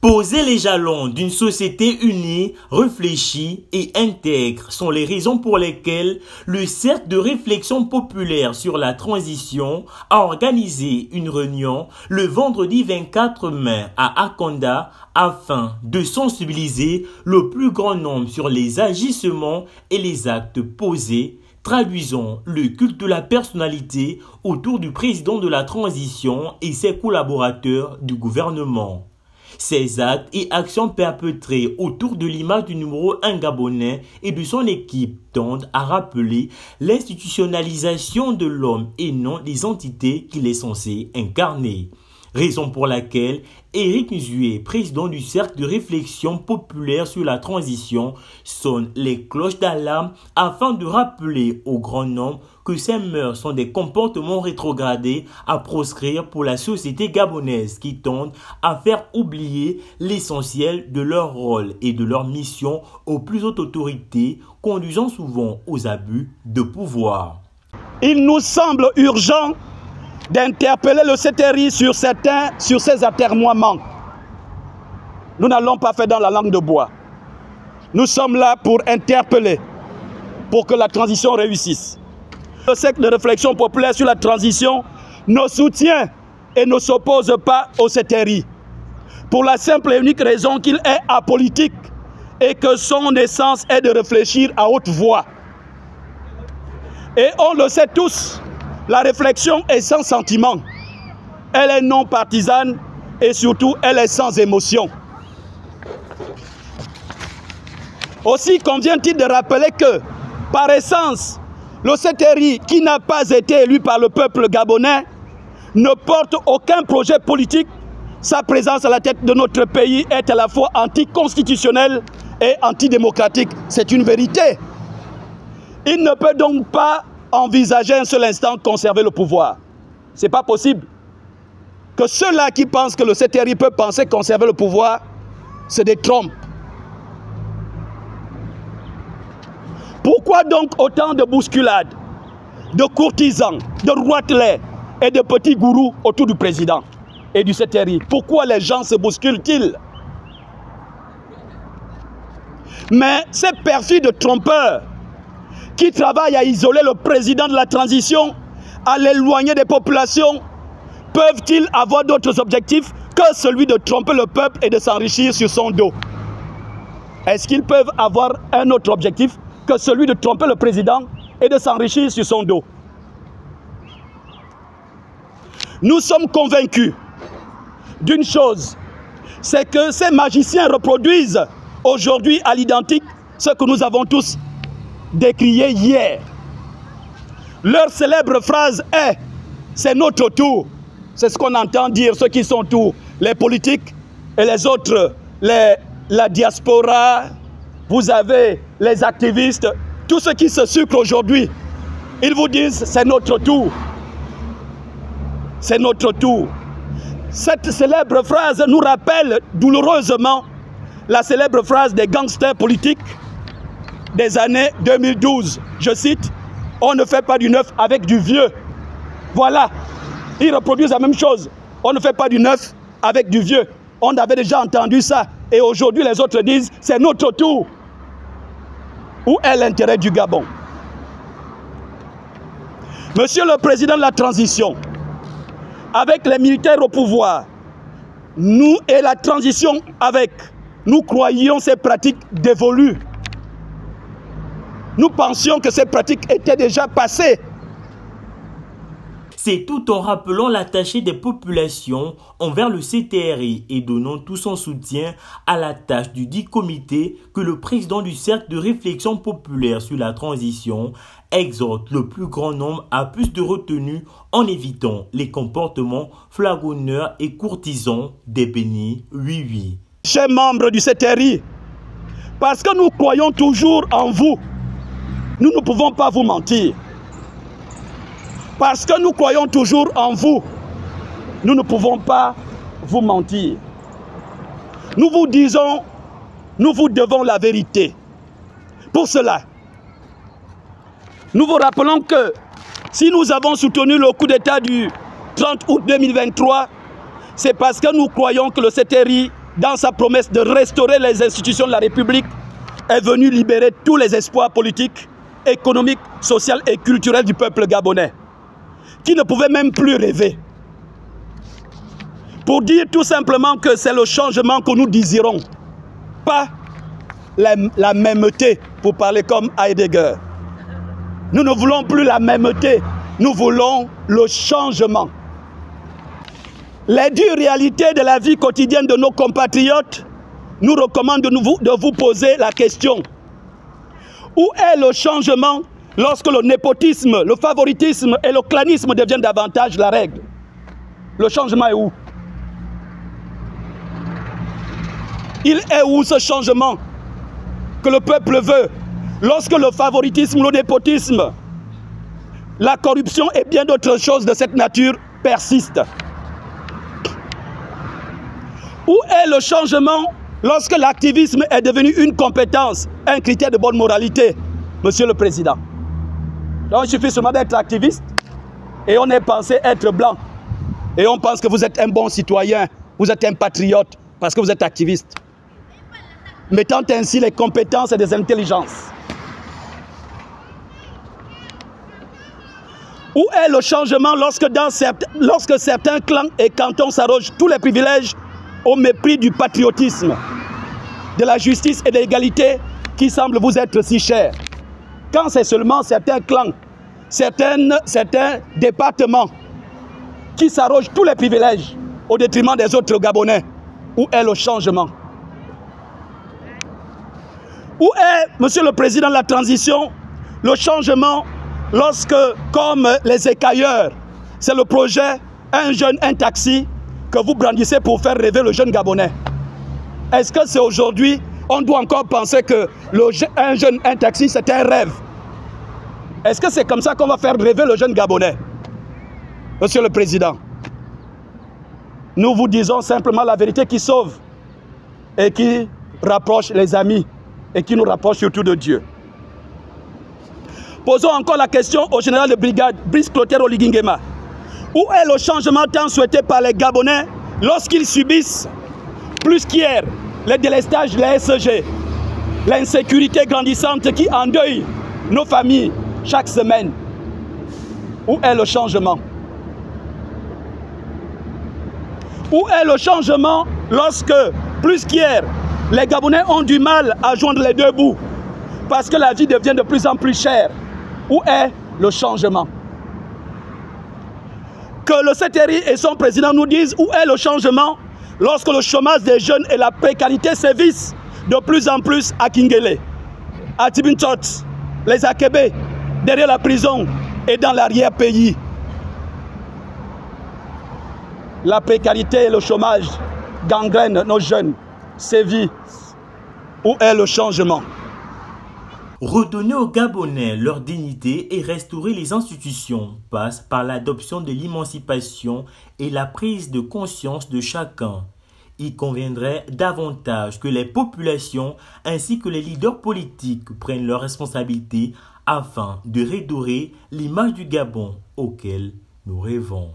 Poser les jalons d'une société unie, réfléchie et intègre sont les raisons pour lesquelles le Cercle de réflexion populaire sur la transition a organisé une réunion le vendredi 24 mai à Akonda afin de sensibiliser le plus grand nombre sur les agissements et les actes posés. Traduisons le culte de la personnalité autour du président de la transition et ses collaborateurs du gouvernement. Ces actes et actions perpétrés autour de l'image du numéro 1 gabonais et de son équipe tendent à rappeler l'institutionnalisation de l'homme et non des entités qu'il est censé incarner. Raison pour laquelle Éric Nzué, président du Cercle de réflexion populaire sur la transition, sonne les cloches d'alarme afin de rappeler au grand nombre que ces mœurs sont des comportements rétrogradés à proscrire pour la société gabonaise qui tendent à faire oublier l'essentiel de leur rôle et de leur mission aux plus hautes autorités, conduisant souvent aux abus de pouvoir. Il nous semble urgent d'interpeller le CTRI sur ces atermoiements. Nous n'allons pas faire dans la langue de bois. Nous sommes là pour interpeller, pour que la transition réussisse. Le Cercle de réflexion populaire sur la transition ne soutient et ne s'oppose pas au CTRI, pour la simple et unique raison qu'il est apolitique et que son essence est de réfléchir à haute voix. Et on le sait tous, la réflexion est sans sentiment, elle est non partisane et surtout elle est sans émotion. Aussi convient-il de rappeler que, par essence, le CTRI, qui n'a pas été élu par le peuple gabonais, ne porte aucun projet politique. Sa présence à la tête de notre pays est à la fois anticonstitutionnelle et antidémocratique. C'est une vérité. Il ne peut donc pas envisager un seul instant conserver le pouvoir. Ce n'est pas possible. Que ceux-là qui pensent que le CTRI peut penser conserver le pouvoir se détrompent. Pourquoi donc autant de bousculades, de courtisans, de roitelets et de petits gourous autour du président et du CTRI? Pourquoi les gens se bousculent-ils? Mais ces perfides trompeurs qui travaillent à isoler le président de la transition, à l'éloigner des populations, peuvent-ils avoir d'autres objectifs que celui de tromper le peuple et de s'enrichir sur son dos? Est-ce qu'ils peuvent avoir un autre objectif que celui de tromper le président et de s'enrichir sur son dos? Nous sommes convaincus d'une chose, c'est que ces magiciens reproduisent aujourd'hui à l'identique ce que nous avons tous décrié hier. Leur célèbre phrase est « c'est notre tour ». C'est ce qu'on entend dire ceux qui sont autour, les politiques et les autres, la diaspora, vous avez les activistes, tous ceux qui se sucrent aujourd'hui. Ils vous disent « c'est notre tour ». C'est notre tour. Cette célèbre phrase nous rappelle douloureusement la célèbre phrase des gangsters politiques des années 2012. Je cite, « on ne fait pas du neuf avec du vieux ». Voilà, ils reproduisent la même chose. On ne fait pas du neuf avec du vieux. On avait déjà entendu ça. Et aujourd'hui, les autres disent, « c'est notre tour ». Où est l'intérêt du Gabon? Monsieur le Président de la transition, avec les militaires au pouvoir, nous et la transition avec, nous croyions ces pratiques dévolues. Nous pensions que ces pratiques étaient déjà passées. C'est tout en rappelant l'attaché des populations envers le CTRI et donnant tout son soutien à la tâche du dit comité que le président du Cercle de réflexion populaire sur la transition exhorte le plus grand nombre à plus de retenue en évitant les comportements flagonneurs et courtisans des bénis oui. Chers membres du CTRI, parce que nous croyons toujours en vous, nous ne pouvons pas vous mentir. Parce que nous croyons toujours en vous, nous ne pouvons pas vous mentir. Nous vous disons, nous vous devons la vérité. Pour cela, nous vous rappelons que si nous avons soutenu le coup d'État du 30 août 2023, c'est parce que nous croyons que le CTRI dans sa promesse de restaurer les institutions de la République, est venu libérer tous les espoirs politiques, économiques, sociaux et culturels du peuple gabonais, qui ne pouvait même plus rêver. Pour dire tout simplement que c'est le changement que nous désirons, pas la mêmeté, pour parler comme Heidegger. Nous ne voulons plus la mêmeté, nous voulons le changement. Les dures réalités de la vie quotidienne de nos compatriotes nous recommandent de vous poser la question. Où est le changement lorsque le népotisme, le favoritisme et le clanisme deviennent davantage la règle? Le changement est où? Il est où ce changement que le peuple veut lorsque le favoritisme, le népotisme, la corruption et bien d'autres choses de cette nature persistent? Où est le changement lorsque l'activisme est devenu une compétence, un critère de bonne moralité, Monsieur le Président? Donc il suffit seulement d'être activiste et on est pensé être blanc. Et on pense que vous êtes un bon citoyen, vous êtes un patriote parce que vous êtes activiste, mettant ainsi les compétences et des intelligences. Où est le changement lorsque certains clans et cantons s'arrogent tous les privilèges au mépris du patriotisme, de la justice et de l'égalité qui semblent vous être si chers? Quand c'est seulement certains clans, certains départements qui s'arrogent tous les privilèges au détriment des autres Gabonais, où est le changement? Où est, Monsieur le Président, la transition, le changement lorsque, comme les écailleurs, c'est le projet un jeune, un taxi que vous brandissez pour faire rêver le jeune Gabonais? Est-ce que c'est aujourd'hui, on doit encore penser que un jeune, un taxi, c'est un rêve? Est-ce que c'est comme ça qu'on va faire rêver le jeune Gabonais? Monsieur le Président, nous vous disons simplement la vérité qui sauve et qui rapproche les amis et qui nous rapproche surtout de Dieu. Posons encore la question au général de brigade, Brice Clotaire Oligingema. Où est le changement tant souhaité par les Gabonais lorsqu'ils subissent, plus qu'hier, les délestages de la SG, l'insécurité grandissante qui endeuille nos familles chaque semaine? Où est le changement? Où est le changement lorsque, plus qu'hier, les Gabonais ont du mal à joindre les deux bouts parce que la vie devient de plus en plus chère? Où est le changement? Que le CTRI et son président nous disent où est le changement lorsque le chômage des jeunes et la précarité sévissent de plus en plus à Kingele, à Tibintot, les Akébé, derrière la prison et dans l'arrière-pays. La précarité et le chômage gangrènent nos jeunes, sévissent. Où est le changement? Redonner aux Gabonais leur dignité et restaurer les institutions passe par l'adoption de l'émancipation et la prise de conscience de chacun. Il conviendrait davantage que les populations ainsi que les leaders politiques prennent leurs responsabilités afin de redorer l'image du Gabon auquel nous rêvons.